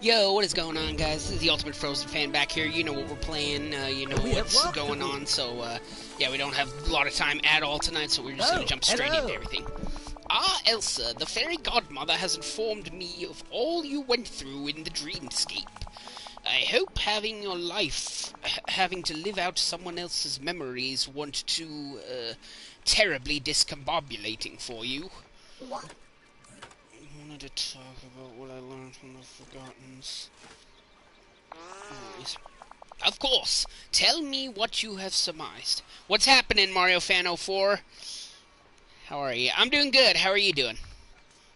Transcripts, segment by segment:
Yo, what is going on, guys? This is the Ultimate Frozen Fan back here. You know what we're playing, you know what's going on, so, yeah, we don't have a lot of time at all tonight, so we're just gonna jump straight into everything. Ah, Elsa, the fairy godmother has informed me of all you went through in the dreamscape. I hope having your life, having to live out someone else's memories weren't too, terribly discombobulating for you. What? I wanted to talk about what I learned from the Forgottens. Anyways. Of course! Tell me what you have surmised. What's happening, Mario Fan 04? How are you? I'm doing good. How are you doing?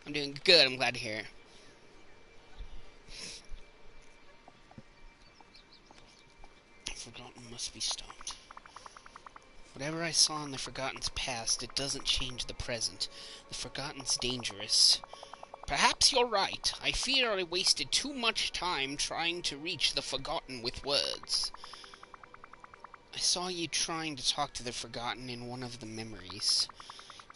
I'm doing good. I'm glad to hear it. Forgotten must be stopped. Whatever I saw in the Forgotten's past, it doesn't change the present. The Forgotten's dangerous. Perhaps you're right. I fear I wasted too much time trying to reach the Forgotten with words. I saw you trying to talk to the Forgotten in one of the memories.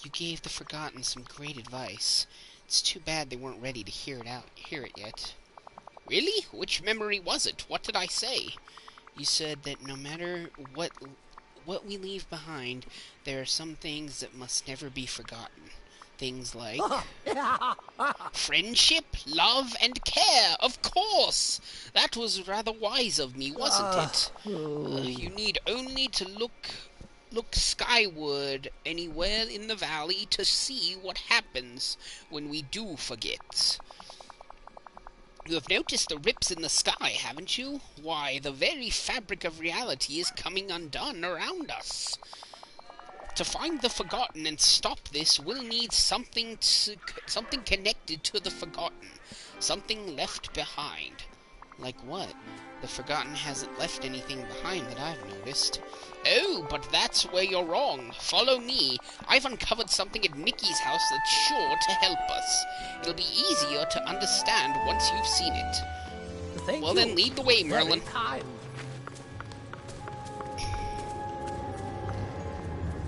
You gave the Forgotten some great advice. It's too bad they weren't ready to hear it yet. Really? Which memory was it? What did I say? You said that no matter what we leave behind, there are some things that must never be forgotten. Things like friendship, love, and care, of course! That was rather wise of me, wasn't it? You need only to look skyward anywhere in the valley to see what happens when we do forget. You have noticed the rips in the sky, haven't you? Why, the very fabric of reality is coming undone around us. To find the Forgotten and stop this, we'll need something connected to the Forgotten. Something left behind. Like what? The Forgotten hasn't left anything behind that I've noticed. Oh, but that's where you're wrong. Follow me. I've uncovered something at Mickey's house that's sure to help us. It'll be easier to understand once you've seen it. Thank well, you. Then lead the way, Merlin. Very kind.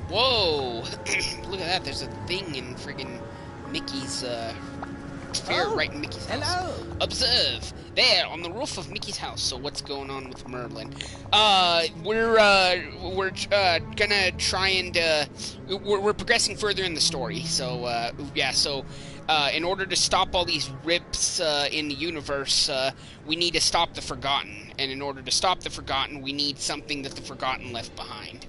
Whoa! Look at that, there's a thing in friggin' Mickey's, fair right in Mickey's house. Hello. Observe! There, on the roof of Mickey's house. So what's going on with Merlin? We're gonna try and, we're progressing further in the story. So, yeah, so, in order to stop all these rips, in the universe, we need to stop the Forgotten. And in order to stop the Forgotten, we need something that the Forgotten left behind.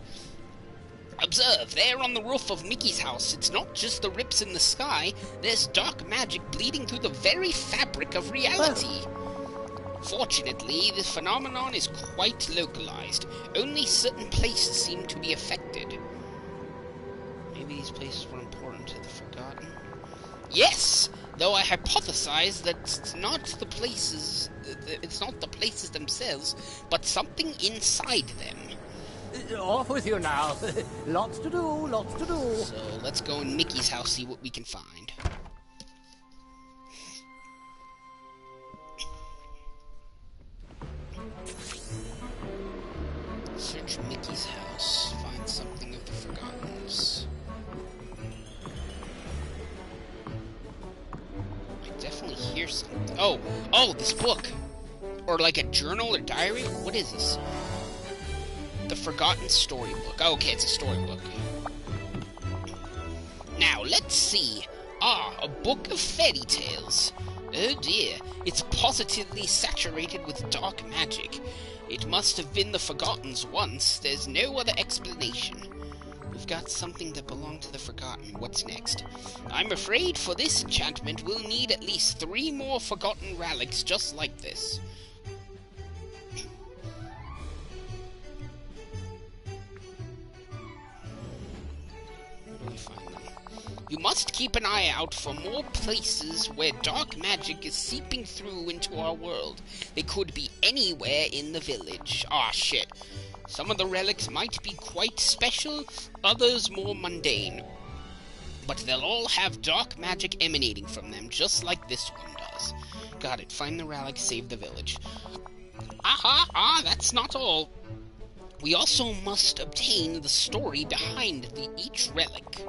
Observe, there on the roof of Mickey's house, it's not just the rips in the sky, there's dark magic bleeding through the very fabric of reality. Fortunately, this phenomenon is quite localized. Only certain places seem to be affected. Maybe these places were important to the Forgotten? Yes! Though I hypothesize that it's not the places themselves, but something inside them. Off with you now. Lots to do, lots to do. So, let's go in Mickey's house, see what we can find. Search Mickey's house, find something of the Forgottens. I definitely hear something. Oh, this book! Or like a journal or diary? What is this? The Forgotten Storybook. Oh, okay, it's a storybook. Now, let's see. Ah, a book of fairy tales. Oh dear, it's positively saturated with dark magic. It must have been the Forgottens once. There's no other explanation. We've got something that belonged to the Forgotten. What's next? I'm afraid for this enchantment we'll need at least 3 more Forgotten relics just like this. You must keep an eye out for more places where dark magic is seeping through into our world. They could be anywhere in the village. Ah, shit. Some of the relics might be quite special, others more mundane. But they'll all have dark magic emanating from them, just like this one does. Got it. Find the relic, save the village. That's not all. We also must obtain the story behind each relic.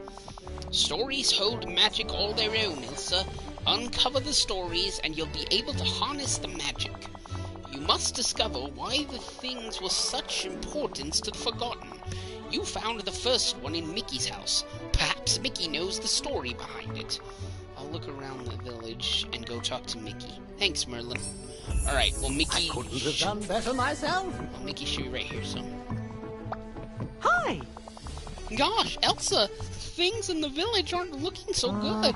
Stories hold magic all their own, Elsa. Uncover the stories, and you'll be able to harness the magic. You must discover why the things were such importance to the Forgotten. You found the first one in Mickey's house. Perhaps Mickey knows the story behind it. I'll look around the village and go talk to Mickey. Thanks, Merlin. Alright, well, Mickey... I couldn't have done better myself. Well, Mickey should be right here, so... Hi! Gosh, Elsa, things in the village aren't looking so good.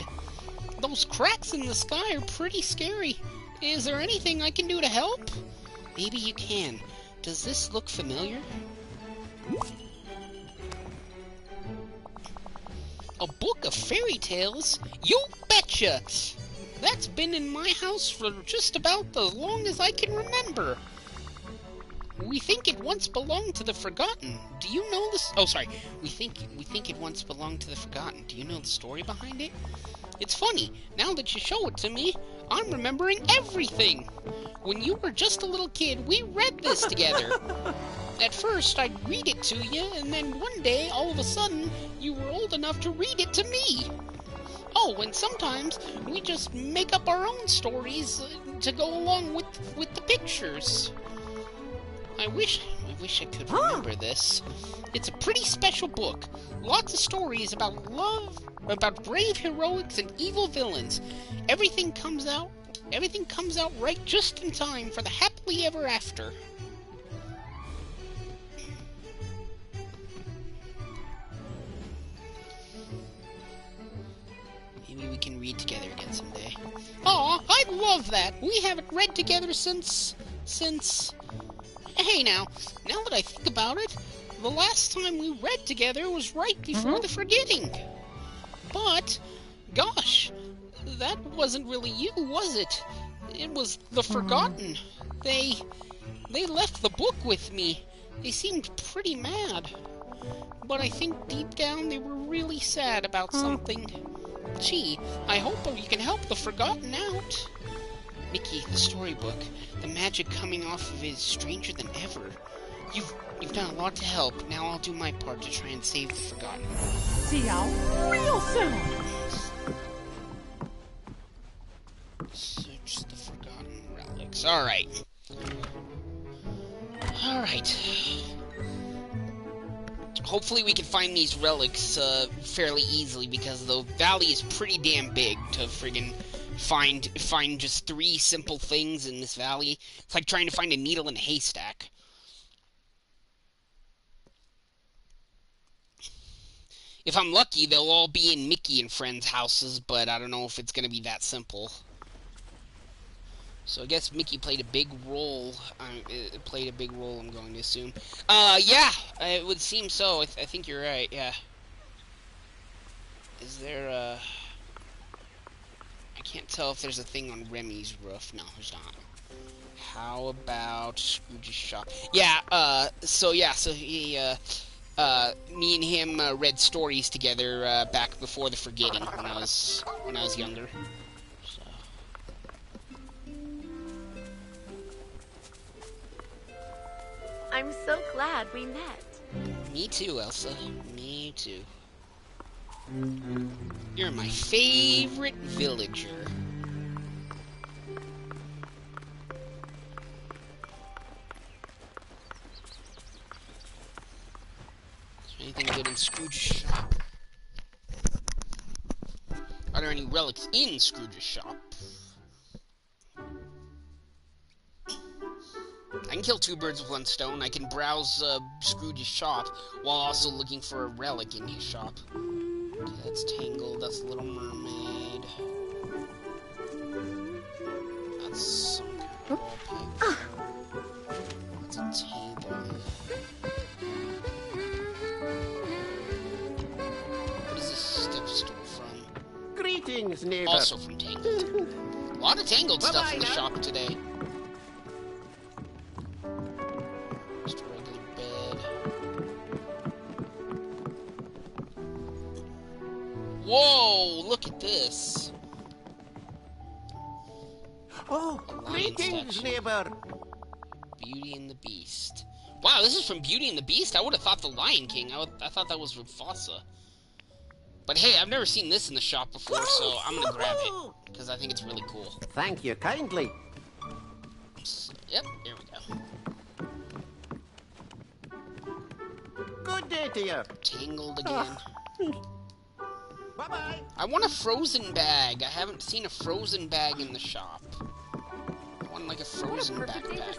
Those cracks in the sky are pretty scary. Is there anything I can do to help? Maybe you can. Does this look familiar? A book of fairy tales? You betcha! That's been in my house for just about as long as I can remember. We think it once belonged to the Forgotten. Do you know this? Oh, sorry. We think it once belonged to the Forgotten. Do you know the story behind it? It's funny. Now that you show it to me, I'm remembering everything. When you were just a little kid, we read this together. At first, I'd read it to you, and then one day, all of a sudden, you were old enough to read it to me. Oh, and sometimes we just make up our own stories to go along with the pictures. I wish I could remember this. It's a pretty special book. Lots of stories about love, about brave heroics and evil villains. Everything comes out right just in time for the happily ever after. Maybe we can read together again someday. Aw, I'd love that. We haven't read together since... Hey now that I think about it, the last time we read together was right before the forgetting. But, gosh, that wasn't really you, was it? It was the Forgotten. They left the book with me. They seemed pretty mad. But I think deep down they were really sad about something. Gee, I hope you can help the Forgotten out. Mickey, the storybook. The magic coming off of it is stranger than ever. You've done a lot to help. Now I'll do my part to try and save the Forgotten. See y'all real soon. Search the Forgotten relics. Alright. Hopefully we can find these relics fairly easily, because the valley is pretty damn big to friggin' find just 3 simple things in this valley. It's like trying to find a needle in a haystack. If I'm lucky, they'll all be in Mickey and friends' houses, but I don't know if it's gonna be that simple. So I guess Mickey played a big role. I'm going to assume. Yeah, it would seem so. I think you're right. Yeah. Is there I can't tell if there's a thing on Remy's roof. No, there's not. How about Scrooge's shop? Yeah. So he me and him read stories together back before the forgetting when I was younger. So. I'm so glad we met. Me too, Elsa. Me too. You're my favorite villager. Is there anything good in Scrooge's shop? Are there any relics in Scrooge's shop? I can kill 2 birds with 1 stone. I can browse Scrooge's shop while also looking for a relic in his shop. Okay, that's Tangled. That's Little Mermaid. That's some kind of wallpaper. That's a table. What is this step stool from? Greetings, neighbor. Also from Tangled. A lot of Tangled stuff in the shop today. Just a regular bed. Whoa! Look at this. Oh, A lion greetings, statue. neighbor. Beauty and the Beast. Wow, this is from Beauty and the Beast? I would have thought the Lion King. I thought that was from Mufasa. But hey, I've never seen this in the shop before, so I'm gonna grab it because I think it's really cool. Thank you kindly. So, yep, here we go. Good day to you. Tangled again. Bye-bye. I want a frozen bag. I haven't seen a frozen bag in the shop. I want like a frozen backpack.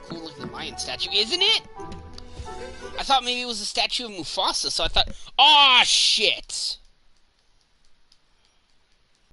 Cool looking lion statue, isn't it? I thought maybe it was a statue of Mufasa, so I thought, aw, shit!